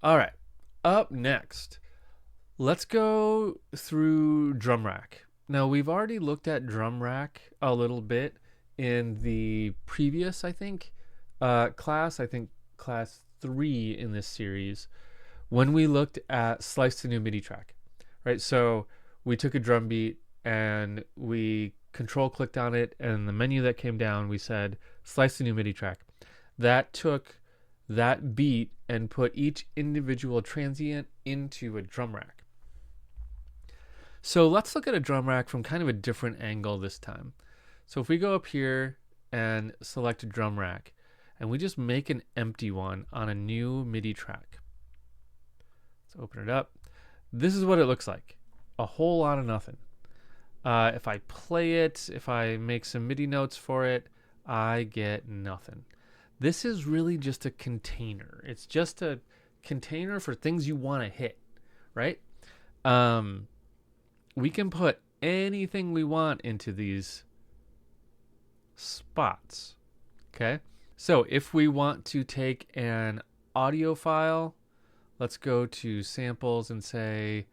All right. Up next, let's go through drum rack. Now, we've already looked at drum rack a little bit in the previous, I think, class. I think class 3 in this series when we looked at slice to new MIDI track, right? So we took a drum beat and we control clicked on it, and the menu that came down, we said slice to new MIDI track. That took that beat and put each individual transient into a drum rack. So let's look at a drum rack from kind of a different angle this time. So if we go up here and select a drum rack, and we just make an empty one on a new MIDI track. Let's open it up. This is what it looks like. A whole lot of nothing. If I play it, if I make some MIDI notes for it, I get nothing. This is really just a container. It's just a container for things you want to hit, right? We can put anything we want into these spots, okay? So if we want to take an audio file, let's go to samples and say,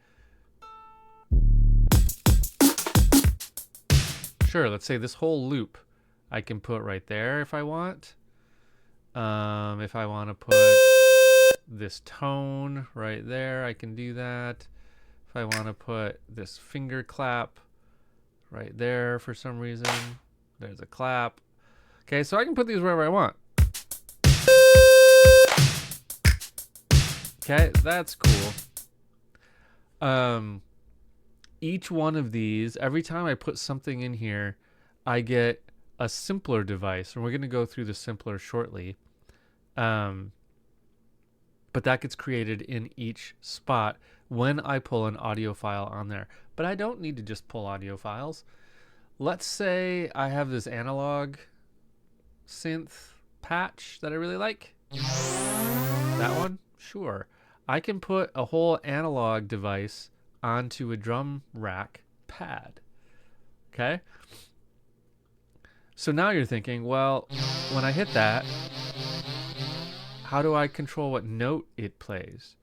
sure, let's say this whole loop I can put right there if I want. If I want to put this tone right there, I can do that. If I want to put this finger clap right there for some reason, there's a clap. Okay, so I can put these wherever I want. Okay, that's cool. Each one of these, every time I put something in here, I get a simpler device, and we're going to go through the simpler shortly. But that gets created in each spot when I pull an audio file on there. But I don't need to just pull audio files. Let's say I have this analog synth patch that I really like. That one? Sure. I can put a whole analog device onto a drum rack pad. Okay? So now you're thinking, well, when I hit that, how do I control what note it plays?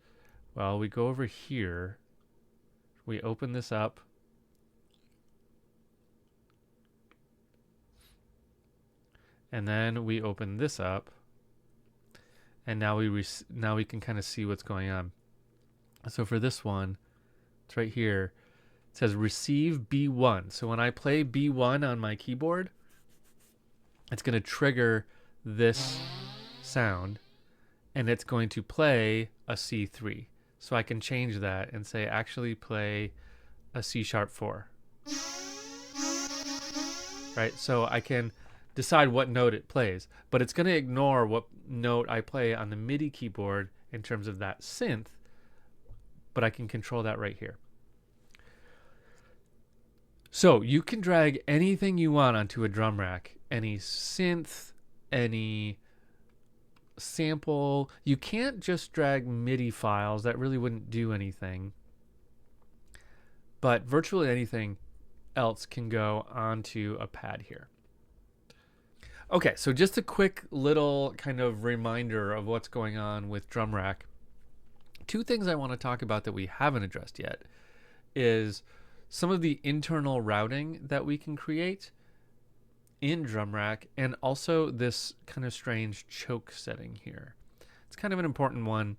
Well, we go over here. We open this up. And then we open this up. And now we can kind of see what's going on. So for this one, it's right here. It says receive B1. So when I play B1 on my keyboard, it's going to trigger this sound, and it's going to play a C3. So I can change that and say actually play a C#4. Right? So I can decide what note it plays, but it's going to ignore what note I play on the MIDI keyboard in terms of that synth, but I can control that right here. So you can drag anything you want onto a drum rack, any synth, any sample. You can't just drag MIDI files. That really wouldn't do anything. But virtually anything else can go onto a pad here. Okay, so just a quick little kind of reminder of what's going on with drum rack. Two things I want to talk about that we haven't addressed yet is some of the internal routing that we can create in drum rack, and also this kind of strange choke setting here. It's kind of an important one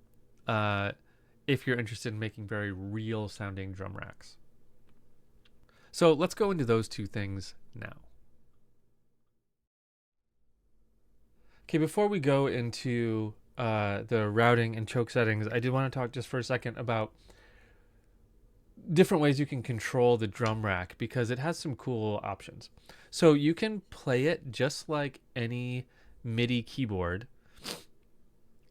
if you're interested in making very real sounding drum racks. So let's go into those two things now. Okay, before we go into the routing and choke settings, I did want to talk just for a second about different ways you can control the drum rack, because it has some cool options. So you can play it just like any MIDI keyboard.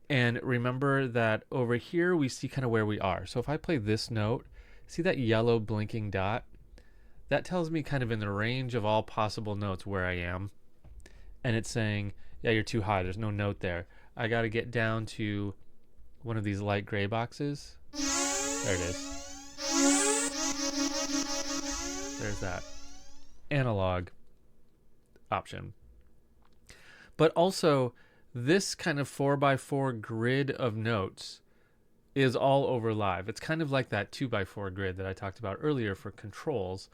And remember that over here we see kind of where we are. So if I play this note, see that yellow blinking dot? That tells me kind of in the range of all possible notes where I am. And it's saying, yeah, you're too high. There's no note there. I got to get down to one of these light gray boxes. There it is. There's that analog option. But also, this kind of 4x4 grid of notes is all over live. It's kind of like that 2x4 grid that I talked about earlier for controls.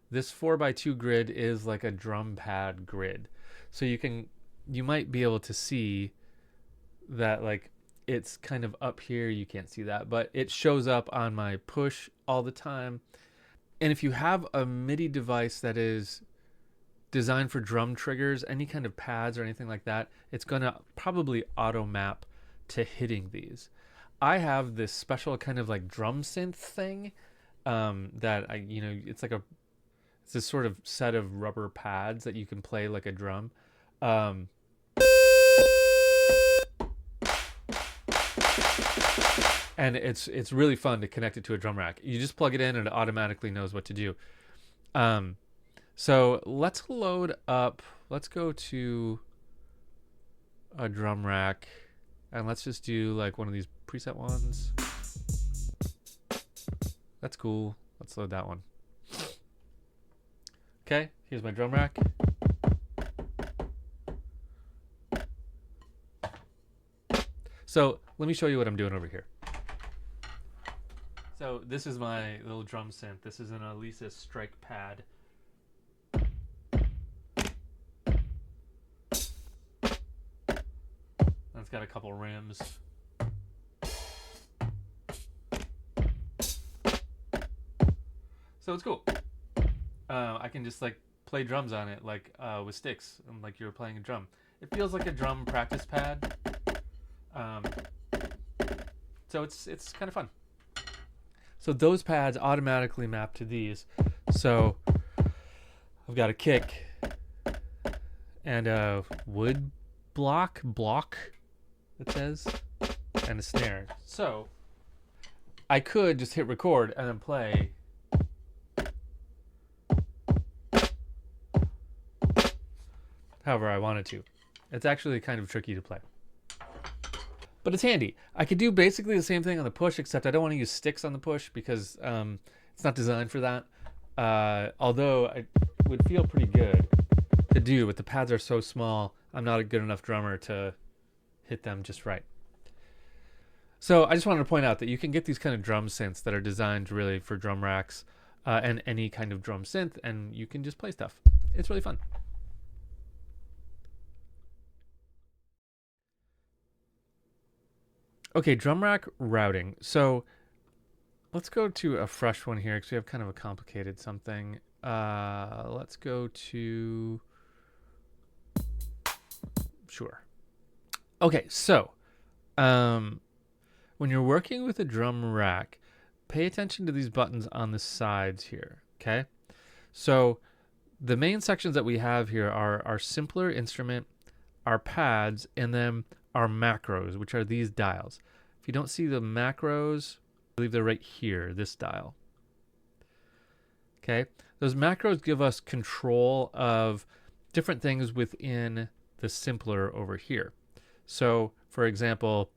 This 4x2 grid is like a drum pad grid. So you might be able to see that, like, it's kind of up here. You can't see that, but it shows up on my push all the time. And if you have a MIDI device that is designed for drum triggers, any kind of pads or anything like that, it's going to probably auto map to hitting these. I have this special kind of like drum synth thing that it's this sort of set of rubber pads that you can play like a drum. And it's really fun to connect it to a drum rack. You just plug it in and it automatically knows what to do. So let's load up. Let's go to a drum rack, and let's just do like one of these preset ones. That's cool. Let's load that one. Okay, here's my drum rack. So let me show you what I'm doing over here. So this is my little drum synth. This is an Alesis Strike Pad. It's got a couple rims. So it's cool. I can just like play drums on it, like with sticks, and like you're playing a drum. It feels like a drum practice pad. So it's kind of fun. So those pads automatically map to these. So I've got a kick and a wood block, it says, and a snare. So I could just hit record and then play. However I wanted to. It's actually kind of tricky to play. But it's handy. I could do basically the same thing on the push, except I don't want to use sticks on the push because it's not designed for that. Although it would feel pretty good to do, but the pads are so small, I'm not a good enough drummer to hit them just right. So I just wanted to point out that you can get these kind of drum synths that are designed really for drum racks and any kind of drum synth, and you can just play stuff. It's really fun. Okay, drum rack routing. So let's go to a fresh one here because we have kind of a complicated something. Let's go to... Sure. Okay, so when you're working with a drum rack, pay attention to these buttons on the sides here, okay? So the main sections that we have here are our simpler instrument, our pads, and then our macros, which are these dials. If you don't see the macros, I believe they're right here, this dial. Okay, those macros give us control of different things within the simpler over here. So, for example,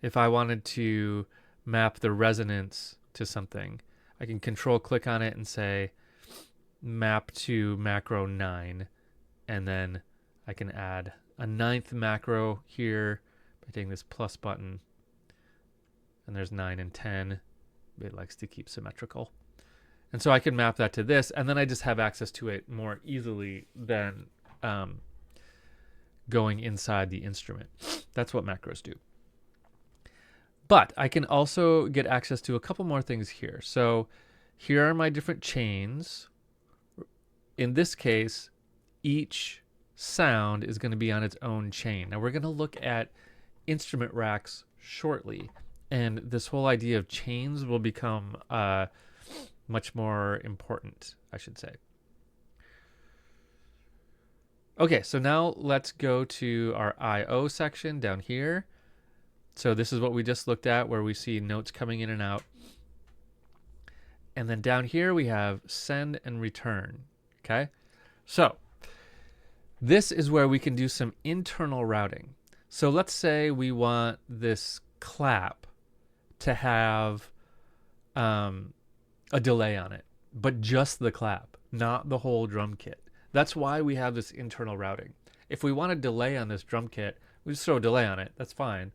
if I wanted to map the resonance to something, I can control click on it and say map to macro 9, and then I can add a 9th macro here by hitting this plus button, and there's 9 and 10. It likes to keep symmetrical. And so I can map that to this, and then I just have access to it more easily than going inside the instrument. That's what macros do. But I can also get access to a couple more things here. So here are my different chains. In this case, each sound is going to be on its own chain. Now we're going to look at instrument racks shortly, and this whole idea of chains will become much more important, I should say. Okay, so now let's go to our I/O section down here. So this is what we just looked at, where we see notes coming in and out. And then down here we have send and return. Okay, so this is where we can do some internal routing. So let's say we want this clap to have a delay on it, but just the clap, not the whole drum kit. That's why we have this internal routing. If we want a delay on this drum kit, we just throw a delay on it. That's fine.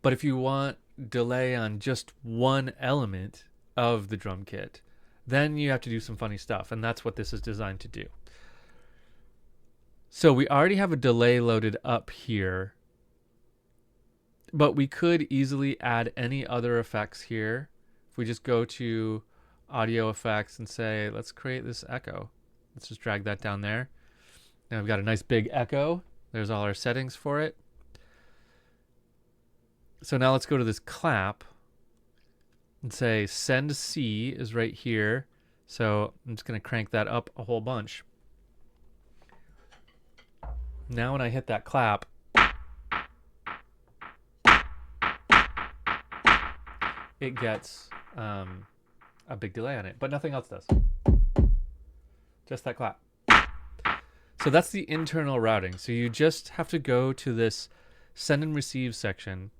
But if you want delay on just one element of the drum kit, then you have to do some funny stuff, and that's what this is designed to do. So we already have a delay loaded up here, but we could easily add any other effects here. If we just go to audio effects and say, let's create this echo. Let's just drag that down there. Now we've got a nice big echo. There's all our settings for it. So now let's go to this clap and say send C is right here. So I'm just going to crank that up a whole bunch. Now when I hit that clap, it gets a big delay on it, but nothing else does. Just that clap. So that's the internal routing. So you just have to go to this send and receive section,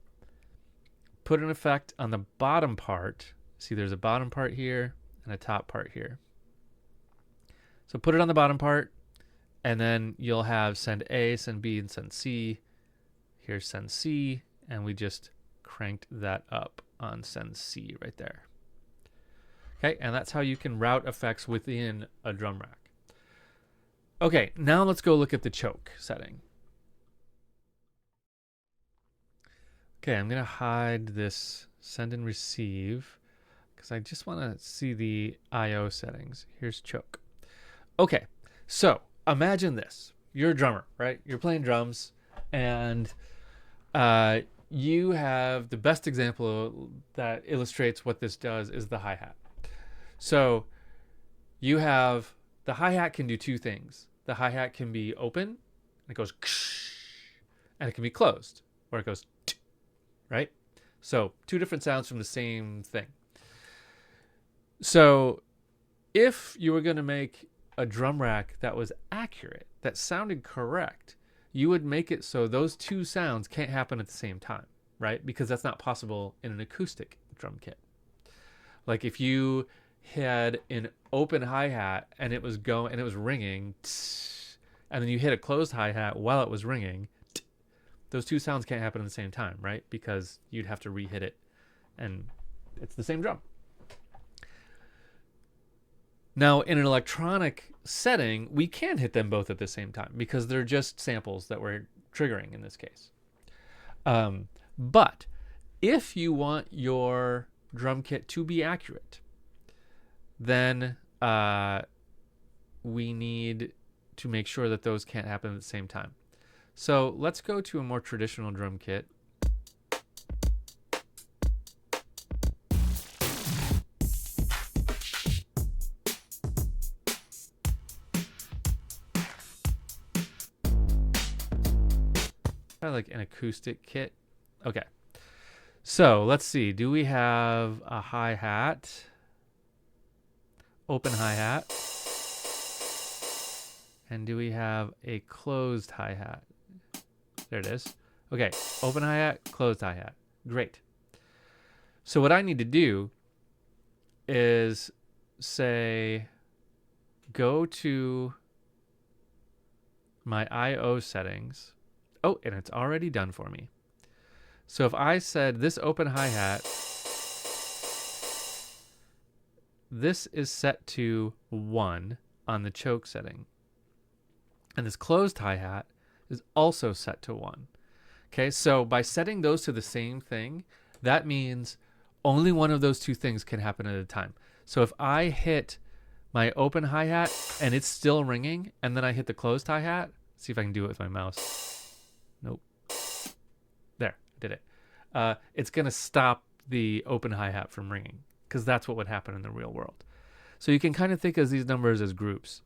put an effect on the bottom part. See, there's a bottom part here and a top part here. So put it on the bottom part, and then you'll have send A, send B, and send C. Here's send C, and we just cranked that up on send C right there. Okay, and that's how you can route effects within a drum rack. Okay, now let's go look at the choke setting. Okay, I'm going to hide this send and receive because I just want to see the I/O settings. Here's choke. Okay, so imagine this. You're a drummer, right? You're playing drums, and you have the best example that illustrates what this does is the hi-hat. So you have the hi-hat can do two things. The hi-hat can be open, and it goes, and it can be closed, where it goes, right? So two different sounds from the same thing. So if you were going to make a drum rack that was accurate, that sounded correct, you would make it so those two sounds can't happen at the same time, right? Because that's not possible in an acoustic drum kit. Like if you had an open hi-hat and it was going and it was ringing, and then you hit a closed hi-hat while it was ringing, those two sounds can't happen at the same time, right? Because you'd have to re-hit it, and it's the same drum. Now, in an electronic setting, we can hit them both at the same time because they're just samples that we're triggering in this case. But if you want your drum kit to be accurate, then we need to make sure that those can't happen at the same time. So let's go to a more traditional drum kit. Kind of like an acoustic kit. Okay. So let's see. Do we have a hi-hat? Open hi-hat. And do we have a closed hi-hat? There it is. Okay, open hi-hat, closed hi-hat. Great. So what I need to do is say, go to my I/O settings. Oh, and it's already done for me. So if I said this open hi-hat, this is set to 1 on the choke setting. And this closed hi-hat is also set to 1. Okay, so by setting those to the same thing, that means only one of those two things can happen at a time. So if I hit my open hi-hat and it's still ringing, and then I hit the closed hi-hat, see if I can do it with my mouse. Nope. There, did it. It's going to stop the open hi-hat from ringing because that's what would happen in the real world. So you can kind of think of these numbers as groups.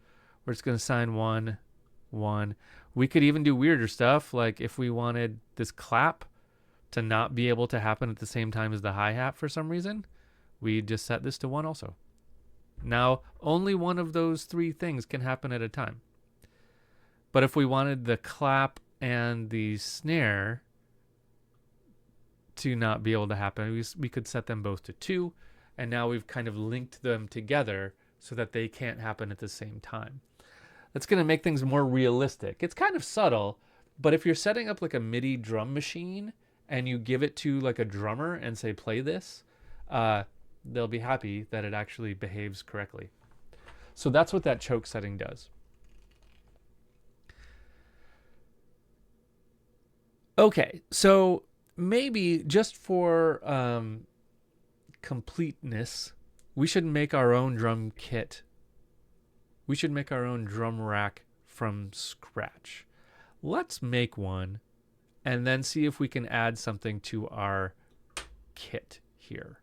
We're just going to assign 1, 1. We could even do weirder stuff, like if we wanted this clap to not be able to happen at the same time as the hi-hat for some reason, we just set this to 1 also. Now, only one of those three things can happen at a time. But if we wanted the clap and the snare to not be able to happen, we could set them both to 2, and now we've kind of linked them together so that they can't happen at the same time. That's going to make things more realistic. It's kind of subtle, but if you're setting up like a MIDI drum machine and you give it to like a drummer and say, play this, they'll be happy that it actually behaves correctly. So that's what that choke setting does. Okay, so maybe just for completeness, we should make our own drum kit. We should make our own drum rack from scratch. Let's make one and then see if we can add something to our kit here.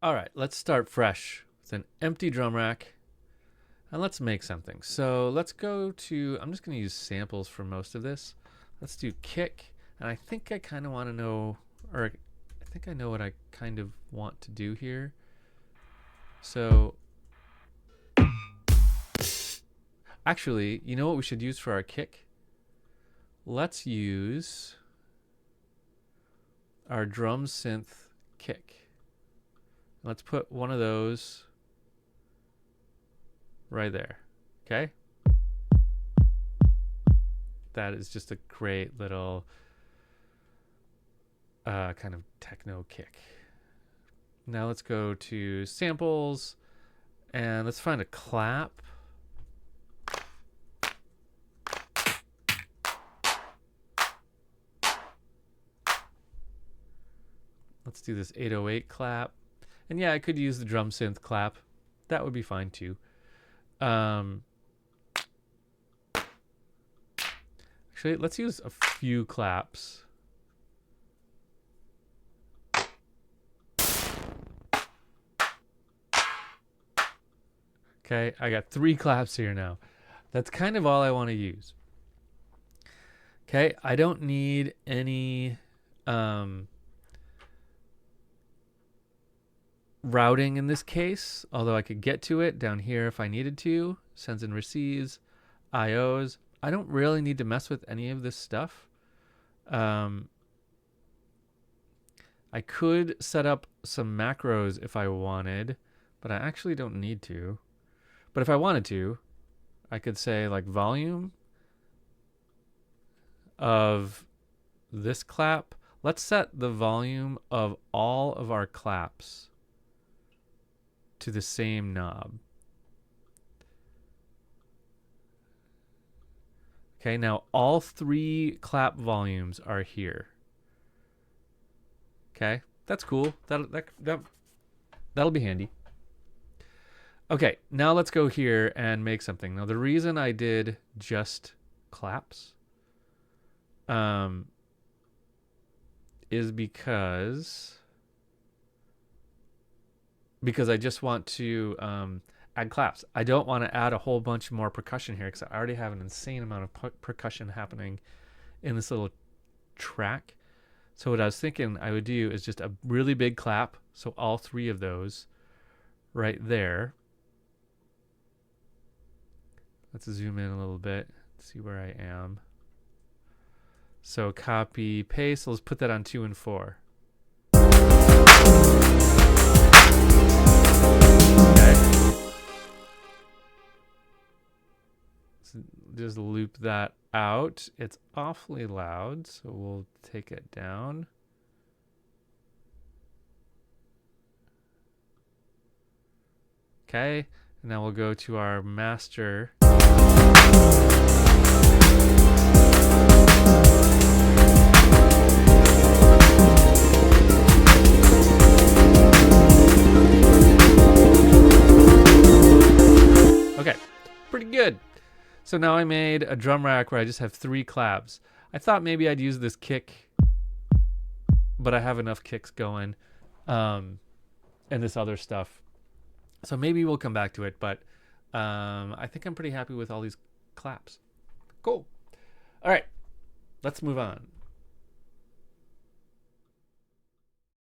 All right, let's start fresh with an empty drum rack. And let's make something. So let's go to, I'm just going to use samples for most of this. Let's do kick. And I think I kind of want to know, or I think I know what I kind of want to do here. So actually, you know what we should use for our kick? Let's use our drum synth kick. Let's put one of those right there. Okay? That is just a great little kind of techno kick. Now let's go to samples and let's find a clap. Let's do this 808 clap. And yeah, I could use the drum synth clap. That would be fine too. Actually, let's use a few claps. Okay, I got 3 claps here now. That's kind of all I want to use. Okay, I don't need any routing in this case, although I could get to it down here if I needed to. Sends and receives, IOs. I don't really need to mess with any of this stuff. I could set up some macros if I wanted, but I actually don't need to. But if I wanted to, I could say like volume of this clap. Let's set the volume of all of our claps to the same knob. Okay, now all 3 clap volumes are here. Okay, that's cool. That'll be handy. Okay, now let's go here and make something. Now the reason I did just claps is because I just want to add claps. I don't want to add a whole bunch more percussion here because I already have an insane amount of percussion happening in this little track. So what I was thinking I would do is just a really big clap. So all 3 of those right there. Let's zoom in a little bit, see where I am. So copy, paste. Let's put that on 2 and 4. Just loop that out. It's awfully loud, so we'll take it down. Okay, and now we'll go to our master. Okay, pretty good. So now I made a drum rack where I just have 3 claps. I thought maybe I'd use this kick, but I have enough kicks going and this other stuff. So maybe we'll come back to it, but I think I'm pretty happy with all these claps. Cool. All right, let's move on.